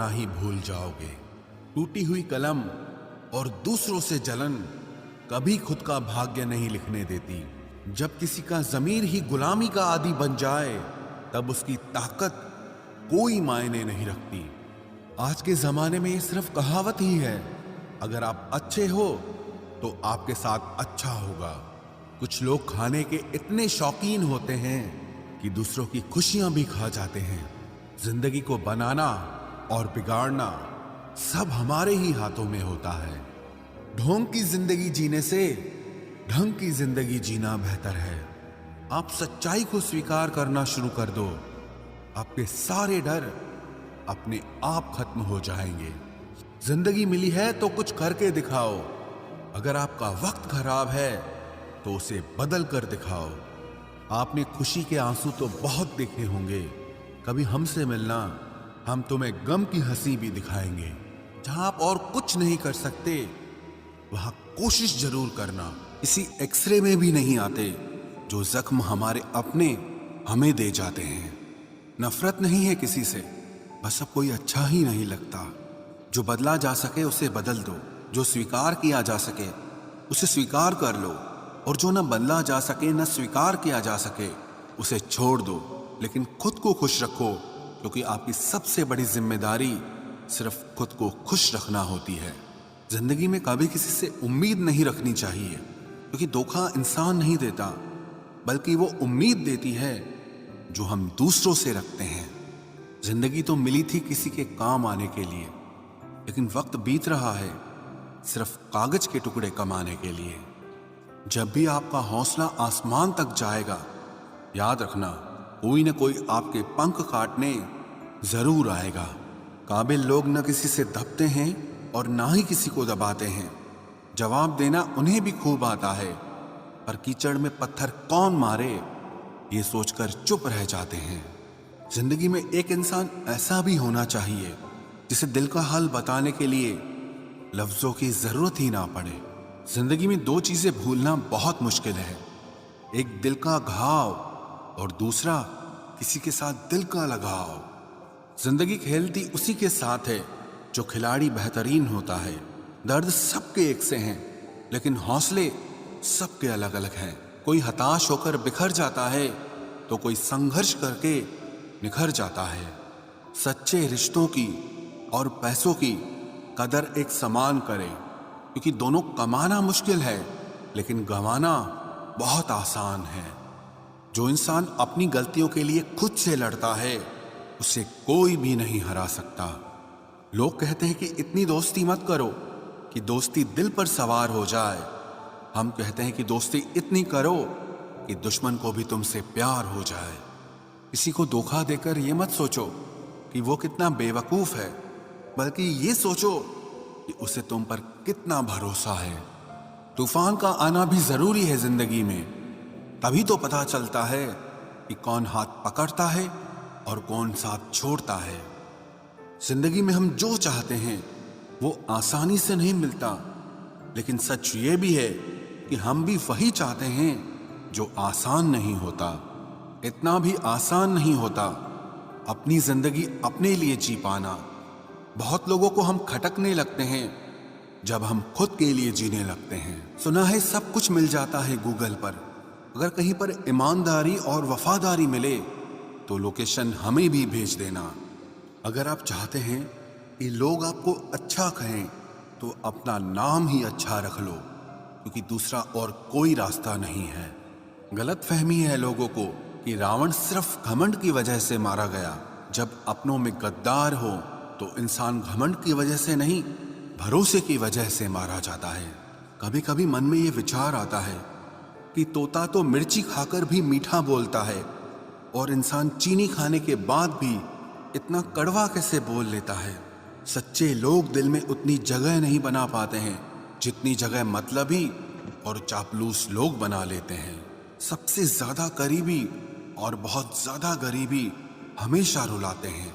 ना ही भूल जाओगे। टूटी हुई कलम और दूसरों से जलन कभी खुद का भाग्य नहीं लिखने देती। जब किसी का जमीर ही गुलामी का आदी बन जाए तब उसकी ताकत कोई मायने नहीं रखती। आज के जमाने में ये सिर्फ कहावत ही है, अगर आप अच्छे हो तो आपके साथ अच्छा होगा। कुछ लोग खाने के इतने शौकीन होते हैं कि दूसरों की खुशियां भी खा जाते हैं। जिंदगी को बनाना और बिगाड़ना सब हमारे ही हाथों में होता है। ढोंग की जिंदगी जीने से ढंग की जिंदगी जीना बेहतर है। आप सच्चाई को स्वीकार करना शुरू कर दो, आपके सारे डर अपने आप खत्म हो जाएंगे। जिंदगी मिली है तो कुछ करके दिखाओ। अगर आपका वक्त खराब है तो उसे बदल कर दिखाओ। आपने खुशी के आंसू तो बहुत देखे होंगे, कभी हमसे मिलना, हम तुम्हें गम की हंसी भी दिखाएंगे। जहां आप और कुछ नहीं कर सकते वहां कोशिश जरूर करना। किसी एक्सरे में भी नहीं आते जो जख्म हमारे अपने हमें दे जाते हैं। नफरत नहीं है किसी से, बस अब कोई अच्छा ही नहीं लगता। जो बदला जा सके उसे बदल दो, जो स्वीकार किया जा सके उसे स्वीकार कर लो, और जो न बदला जा सके न स्वीकार किया जा सके उसे छोड़ दो। लेकिन खुद को खुश रखो, क्योंकि आपकी सबसे बड़ी जिम्मेदारी सिर्फ खुद को खुश रखना होती है। जिंदगी में कभी किसी से उम्मीद नहीं रखनी चाहिए, क्योंकि धोखा इंसान नहीं देता, बल्कि वो उम्मीद देती है जो हम दूसरों से रखते हैं। जिंदगी तो मिली थी किसी के काम आने के लिए, लेकिन वक्त बीत रहा है सिर्फ कागज के टुकड़े कमाने के लिए। जब भी आपका हौसला आसमान तक जाएगा, याद रखना कोई न कोई आपके पंख काटने जरूर आएगा। काबिल लोग न किसी से दबते हैं और ना ही किसी को दबाते हैं। जवाब देना उन्हें भी खूब आता है, पर कीचड़ में पत्थर कौन मारे ये सोचकर चुप रह जाते हैं। जिंदगी में एक इंसान ऐसा भी होना चाहिए जिसे दिल का हाल बताने के लिए लफ्जों की जरूरत ही ना पड़े। जिंदगी में दो चीजें भूलना बहुत मुश्किल है, एक दिल का घाव और दूसरा किसी के साथ दिल का लगाव। जिंदगी खेलती उसी के साथ है जो खिलाड़ी बेहतरीन होता है। दर्द सबके एक से हैं, लेकिन हौसले सबके अलग अलग हैं। कोई हताश होकर बिखर जाता है तो कोई संघर्ष करके निखर जाता है। सच्चे रिश्तों की और पैसों की कदर एक समान करें, क्योंकि दोनों कमाना मुश्किल है लेकिन गंवाना बहुत आसान है। जो इंसान अपनी गलतियों के लिए खुद से लड़ता है उसे कोई भी नहीं हरा सकता। लोग कहते हैं कि इतनी दोस्ती मत करो कि दोस्ती दिल पर सवार हो जाए। हम कहते हैं कि दोस्ती इतनी करो कि दुश्मन को भी तुमसे प्यार हो जाए। किसी को धोखा देकर ये मत सोचो कि वो कितना बेवकूफ है, बल्कि ये सोचो कि उसे तुम पर कितना भरोसा है। तूफान का आना भी जरूरी है जिंदगी में, तभी तो पता चलता है कि कौन हाथ पकड़ता है और कौन साथ छोड़ता है। जिंदगी में हम जो चाहते हैं वो आसानी से नहीं मिलता, लेकिन सच ये भी है कि हम भी वही चाहते हैं जो आसान नहीं होता। इतना भी आसान नहीं होता अपनी जिंदगी अपने लिए जी पाना। बहुत लोगों को हम खटकने लगते हैं जब हम खुद के लिए जीने लगते हैं। सुना है सब कुछ मिल जाता है गूगल पर, अगर कहीं पर ईमानदारी और वफादारी मिले तो लोकेशन हमें भी भेज देना। अगर आप चाहते हैं कि लोग आपको अच्छा कहें तो अपना नाम ही अच्छा रख लो, क्योंकि दूसरा और कोई रास्ता नहीं है। गलत फहमी है लोगों को कि रावण सिर्फ घमंड की वजह से मारा गया। जब अपनों में गद्दार हो तो इंसान घमंड की वजह से नहीं, भरोसे की वजह से मारा जाता है। कभी कभी मन में ये विचार आता है कि तोता तो मिर्ची खाकर भी मीठा बोलता है, और इंसान चीनी खाने के बाद भी इतना कड़वा कैसे बोल लेता है। सच्चे लोग दिल में उतनी जगह नहीं बना पाते हैं जितनी जगह मतलबी और चापलूस लोग बना लेते हैं। सबसे ज्यादा करीबी और बहुत ज्यादा गरीबी हमेशा रुलाते हैं।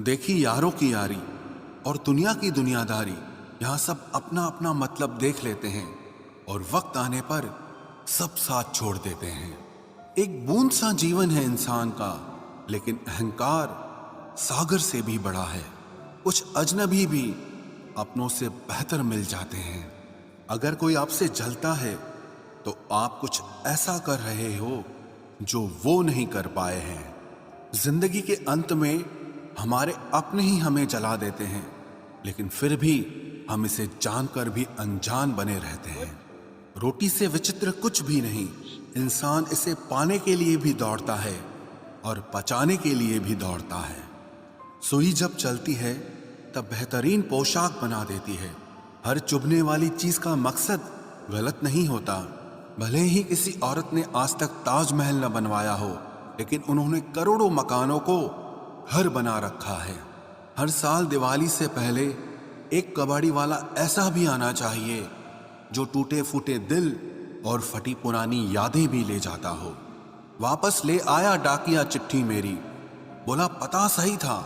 देखी यारों की यारी और दुनिया की दुनियादारी, यहाँ सब अपना अपना मतलब देख लेते हैं और वक्त आने पर सब साथ छोड़ देते हैं। एक बूंद सा जीवन है इंसान का, लेकिन अहंकार सागर से भी बड़ा है। कुछ अजनबी भी अपनों से बेहतर मिल जाते हैं। अगर कोई आपसे जलता है तो आप कुछ ऐसा कर रहे हो जो वो नहीं कर पाए हैं। जिंदगी के अंत में हमारे अपने ही हमें जला देते हैं, लेकिन फिर भी हम इसे जानकर भी अनजान बने रहते हैं। रोटी से विचित्र कुछ भी नहीं। इंसान इसे पाने के लिए भी दौड़ता है और पचाने के लिए भी दौड़ता है। सुई जब चलती है तब बेहतरीन पोशाक बना देती है। हर चुभने वाली चीज का मकसद गलत नहीं होता। भले ही किसी औरत ने आज तक ताजमहल न बनवाया हो, लेकिन उन्होंने करोड़ों मकानों को घर बना रखा है। हर साल दिवाली से पहले एक कबाड़ी वाला ऐसा भी आना चाहिए जो टूटे फूटे दिल और फटी पुरानी यादें भी ले जाता हो। वापस ले आया डाकिया चिट्ठी मेरी, बोला पता सही था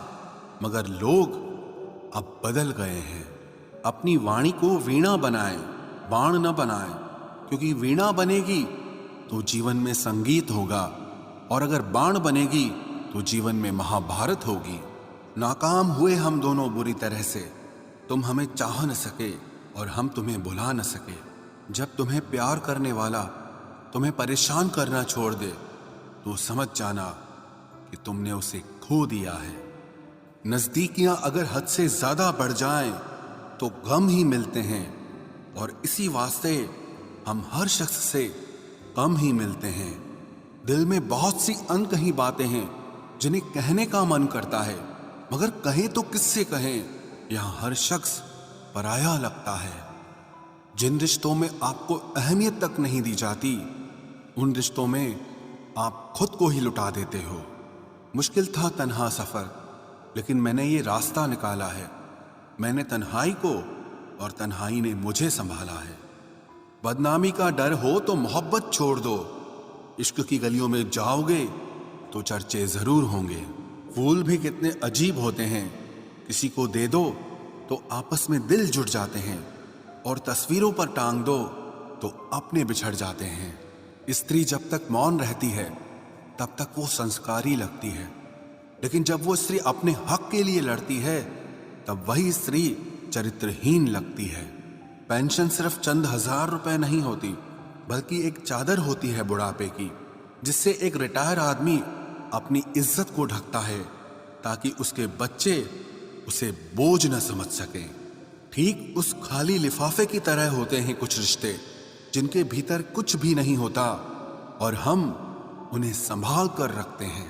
मगर लोग अब बदल गए हैं। अपनी वाणी को वीणा बनाए, बाण न बनाए, क्योंकि वीणा बनेगी तो जीवन में संगीत होगा, और अगर बाण बनेगी तो जीवन में महाभारत होगी। नाकाम हुए हम दोनों बुरी तरह से। तुम हमें चाह न सके और हम तुम्हें भुला न सके। जब तुम्हें प्यार करने वाला तुम्हें परेशान करना छोड़ दे तो समझ जाना कि तुमने उसे खो दिया है। नजदीकियां अगर हद से ज्यादा बढ़ जाएं तो गम ही मिलते हैं, और इसी वास्ते हम हर शख्स से कम ही मिलते हैं। दिल में बहुत सी अनकही बातें हैं जिन्हें कहने का मन करता है, मगर कहें तो किससे कहें। यहां हर शख्स पराया लगता है। जिन रिश्तों में आपको अहमियत तक नहीं दी जाती, उन रिश्तों में आप खुद को ही लुटा देते हो। मुश्किल था तन्हा सफर, लेकिन मैंने ये रास्ता निकाला है। मैंने तन्हाई को और तन्हाई ने मुझे संभाला है। बदनामी का डर हो तो मोहब्बत छोड़ दो। इश्क की गलियों में जाओगे तो चर्चे जरूर होंगे। फूल भी कितने अजीब होते हैं। किसी को दे दो तो आपस में दिल जुड़ जाते हैं, और तस्वीरों पर टांग दो तो अपने बिछड़ जाते हैं। स्त्री जब तक मौन रहती है तब तक वो संस्कारी लगती है, लेकिन जब वो स्त्री अपने हक के लिए लड़ती है तब वही स्त्री चरित्रहीन लगती है। पेंशन सिर्फ चंद हजार रुपए नहीं होती, बल्कि एक चादर होती है बुढ़ापे की, जिससे एक रिटायर आदमी अपनी इज्जत को ढकता है ताकि उसके बच्चे उसे बोझ न समझ सकें। ठीक उस खाली लिफाफे की तरह होते हैं कुछ रिश्ते जिनके भीतर कुछ भी नहीं होता और हम उन्हें संभाल कर रखते हैं।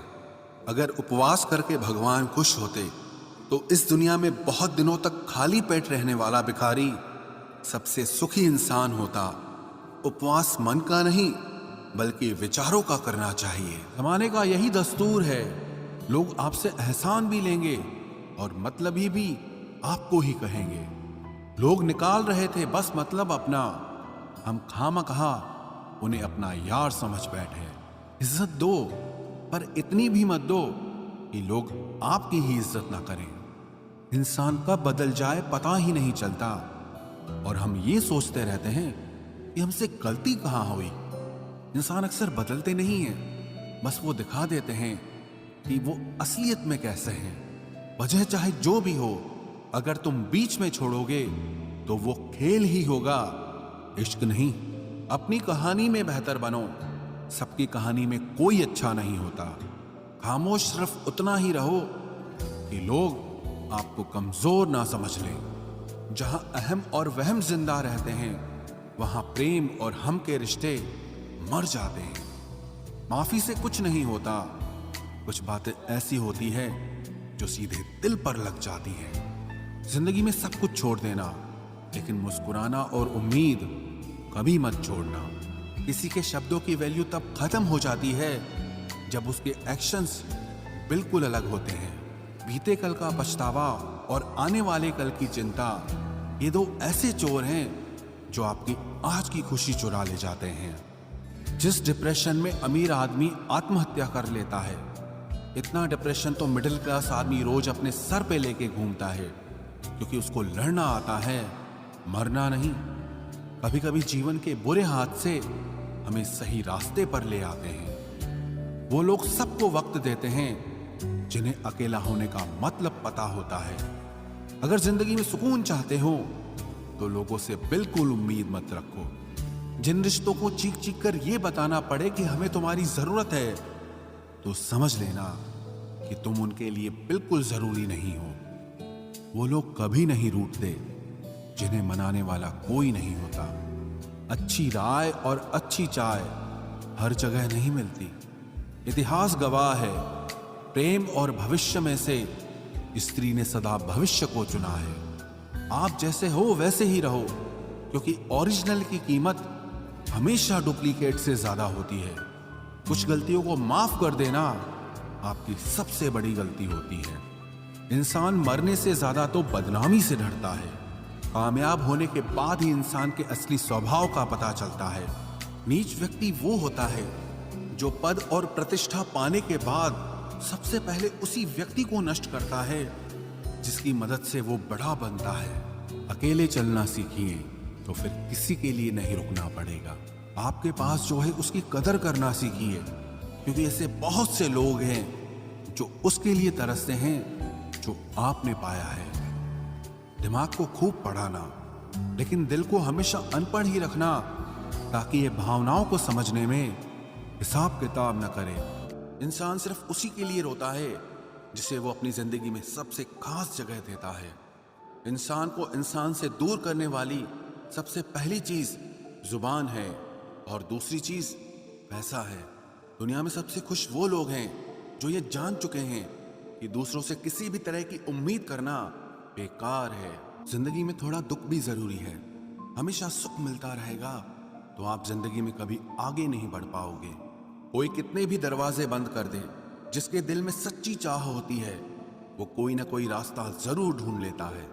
अगर उपवास करके भगवान खुश होते तो इस दुनिया में बहुत दिनों तक खाली पेट रहने वाला भिखारी सबसे सुखी इंसान होता। उपवास मन का नहीं बल्कि विचारों का करना चाहिए। जमाने का यही दस्तूर है। लोग आपसे एहसान भी लेंगे और मतलबी भी आपको ही कहेंगे। लोग निकाल रहे थे बस मतलब अपना, हम खामखा उन्हें अपना यार समझ बैठे। इज्जत दो, पर इतनी भी मत दो कि लोग आपकी ही इज्जत ना करें। इंसान कब बदल जाए पता ही नहीं चलता, और हम ये सोचते रहते हैं कि हमसे गलती कहाँ हुई। इंसान अक्सर बदलते नहीं हैं, बस वो दिखा देते हैं कि वो असलियत में कैसे हैं। वजह चाहे जो भी हो, अगर तुम बीच में छोड़ोगे तो वो खेल ही होगा, इश्क नहीं। अपनी कहानी में बेहतर बनो। सबकी कहानी में कोई अच्छा नहीं होता। खामोश सिर्फ उतना ही रहो कि लोग आपको कमजोर ना समझ लें। जहां अहम और वहम जिंदा रहते हैं, वहां प्रेम और हम के रिश्ते मर जाते हैं। माफी से कुछ नहीं होता। कुछ बातें ऐसी होती है जो सीधे दिल पर लग जाती है। जिंदगी में सब कुछ छोड़ देना, लेकिन मुस्कुराना और उम्मीद कभी मत छोड़ना। किसी के शब्दों की वैल्यू तब खत्म हो जाती है जब उसके एक्शंस बिल्कुल अलग होते हैं। बीते कल का पछतावा और आने वाले कल की चिंता, ये दो ऐसे चोर हैं जो आपकी आज की खुशी चुरा ले जाते हैं। जिस डिप्रेशन में अमीर आदमी आत्महत्या कर लेता है, इतना डिप्रेशन तो मिडिल क्लास आदमी रोज अपने सर पे लेके घूमता है, क्योंकि उसको लड़ना आता है, मरना नहीं। कभी कभी जीवन के बुरे हाथ से हमें सही रास्ते पर ले आते हैं। वो लोग सबको वक्त देते हैं जिन्हें अकेला होने का मतलब पता होता है। अगर जिंदगी में सुकून चाहते हो तो लोगों से बिल्कुल उम्मीद मत रखो। जिन रिश्तों को चीख चीख कर यह बताना पड़े कि हमें तुम्हारी जरूरत है, तो समझ लेना कि तुम उनके लिए बिल्कुल जरूरी नहीं हो। वो लोग कभी नहीं रूठते जिन्हें मनाने वाला कोई नहीं होता। अच्छी राय और अच्छी चाय हर जगह नहीं मिलती। इतिहास गवाह है, प्रेम और भविष्य में से स्त्री ने सदा भविष्य को चुना है। आप जैसे हो वैसे ही रहो, क्योंकि ओरिजिनल की कीमत हमेशा डुप्लीकेट से ज्यादा होती है। कुछ गलतियों को माफ कर देना आपकी सबसे बड़ी गलती होती है। इंसान मरने से ज्यादा तो बदनामी से डरता है। कामयाब होने के बाद ही इंसान के असली स्वभाव का पता चलता है। नीच व्यक्ति वो होता है जो पद और प्रतिष्ठा पाने के बाद सबसे पहले उसी व्यक्ति को नष्ट करता है जिसकी मदद से वो बड़ा बनता है। अकेले चलना सीखिए तो फिर किसी के लिए नहीं रुकना पड़ेगा। आपके पास जो है उसकी कदर करना सीखिए, क्योंकि ऐसे बहुत से लोग हैं जो उसके लिए तरसते हैं जो आपने पाया है। दिमाग को खूब पढ़ाना, लेकिन दिल को हमेशा अनपढ़ ही रखना, ताकि ये भावनाओं को समझने में हिसाब किताब न करे। इंसान सिर्फ उसी के लिए रोता है जिसे वो अपनी जिंदगी में सबसे खास जगह देता है। इंसान को इंसान से दूर करने वाली सबसे पहली चीज जुबान है और दूसरी चीज पैसा है। दुनिया में सबसे खुश वो लोग हैं जो ये जान चुके हैं कि दूसरों से किसी भी तरह की उम्मीद करना बेकार है। जिंदगी में थोड़ा दुख भी जरूरी है। हमेशा सुख मिलता रहेगा तो आप जिंदगी में कभी आगे नहीं बढ़ पाओगे। कोई कितने भी दरवाजे बंद कर दे, जिसके दिल में सच्ची चाह होती है वो कोई ना कोई रास्ता जरूर ढूंढ लेता है।